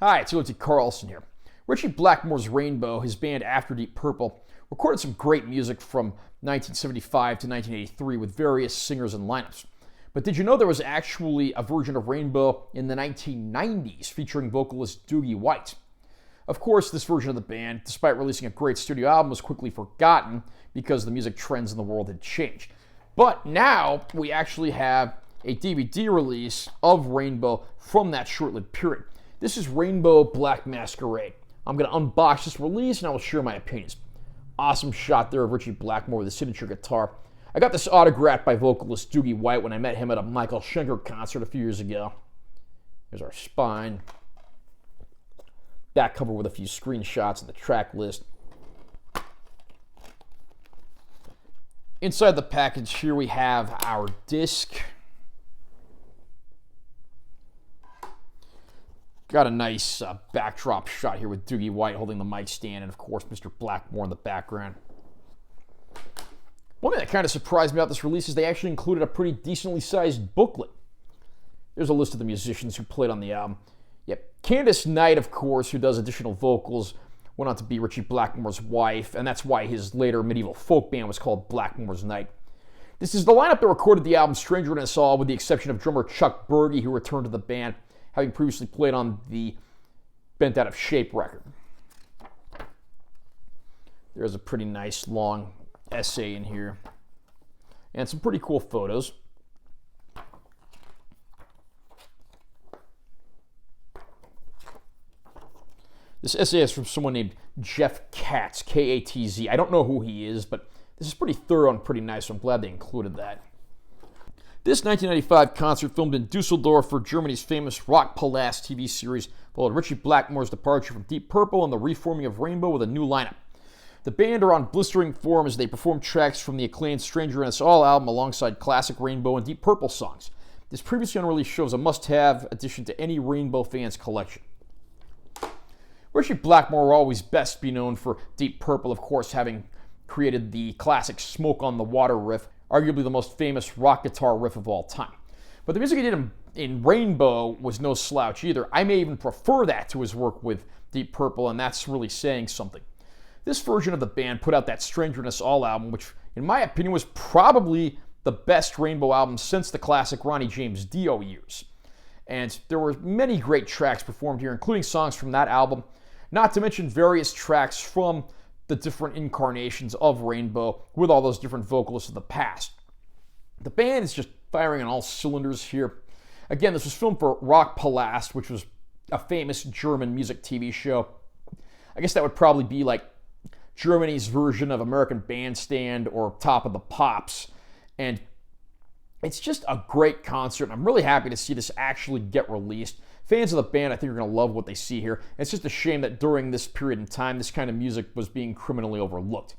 Hi, it's Ritchie Carlson here. Ritchie Blackmore's Rainbow, his band after Deep Purple, recorded some great music from 1975 to 1983 with various singers and lineups. But did you know there was actually a version of Rainbow in the 1990s featuring vocalist Dougie White? Of course, this version of the band, despite releasing a great studio album, was quickly forgotten because the music trends in the world had changed. But now we actually have a DVD release of Rainbow from that short-lived period. This is Rainbow Black Masquerade. I'm going to unbox this release and I will share my opinions. Awesome shot there of Ritchie Blackmore with his signature guitar. I got this autographed by vocalist Dougie White when I met him at a Michael Schenker concert a few years ago. Here's our spine. Back cover with a few screenshots of the track list. Inside the package here we have our disc. Got a nice backdrop shot here with Dougie White holding the mic stand and, of course, Mr. Blackmore in the background. One thing that kind of surprised me about this release is they actually included a pretty decently sized booklet. There's a list of the musicians who played on the album. Yep, Candace Knight, of course, who does additional vocals, went on to be Ritchie Blackmore's wife, and that's why his later medieval folk band was called Blackmore's Night. This is the lineup that recorded the album Stranger Than Us All, with the exception of drummer Chuck Berge, who returned to the band, having previously played on the Bent Out of Shape record. There's a pretty nice long essay in here. And some pretty cool photos. This essay is from someone named Jeff Katz, K-A-T-Z. I don't know who he is, but this is pretty thorough and pretty nice, so I'm glad they included that. This 1995 concert, filmed in Dusseldorf for Germany's famous Rockpalast TV series, followed Ritchie Blackmore's departure from Deep Purple and the reforming of Rainbow with a new lineup. The band are on blistering form as they perform tracks from the acclaimed Stranger Than Us All album alongside classic Rainbow and Deep Purple songs. This previously unreleased show is a must-have addition to any Rainbow fan's collection. Ritchie Blackmore will always best be known for Deep Purple, of course, having created the classic Smoke on the Water riff, arguably the most famous rock guitar riff of all time. But the music he did in Rainbow was no slouch either. I may even prefer that to his work with Deep Purple, and that's really saying something. This version of the band put out that Stranger Than Us All album, which, in my opinion, was probably the best Rainbow album since the classic Ronnie James Dio years. And there were many great tracks performed here, including songs from that album, not to mention various tracks from the different incarnations of Rainbow with all those different vocalists of the past. The band is just firing on all cylinders here. Again, this was filmed for Rockpalast, which was a famous German music TV show. I guess that would probably be like Germany's version of American Bandstand or Top of the Pops. And it's just a great concert. I'm really happy to see this actually get released. Fans of the band, I think, are going to love what they see here. It's just a shame that during this period in time, this kind of music was being criminally overlooked.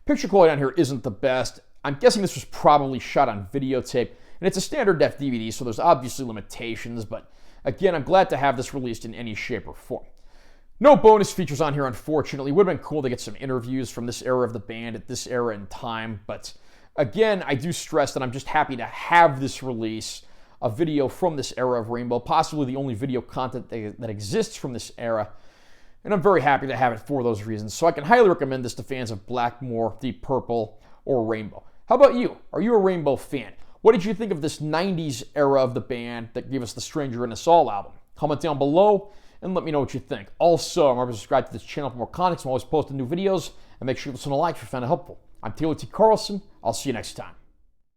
Picture quality on here isn't the best. I'm guessing this was probably shot on videotape, and it's a standard def DVD, so there's obviously limitations, but again, I'm glad to have this released in any shape or form. No bonus features on here, unfortunately. It would have been cool to get some interviews from this era of the band at this era in time, but again, I do stress that I'm just happy to have this release, a video from this era of Rainbow, possibly the only video content that exists from this era, and I'm very happy to have it for those reasons. So I can highly recommend this to fans of Blackmore, Deep Purple, or Rainbow. How about you? Are you a Rainbow fan? What did you think of this 90s era of the band that gave us the Stranger Than Us All album? Comment down below and let me know what you think. Also, remember to subscribe to this channel for more content. I'm always posting new videos, and make sure to listen to like if you found it helpful. I'm Taylor T. Carlson. I'll see you next time.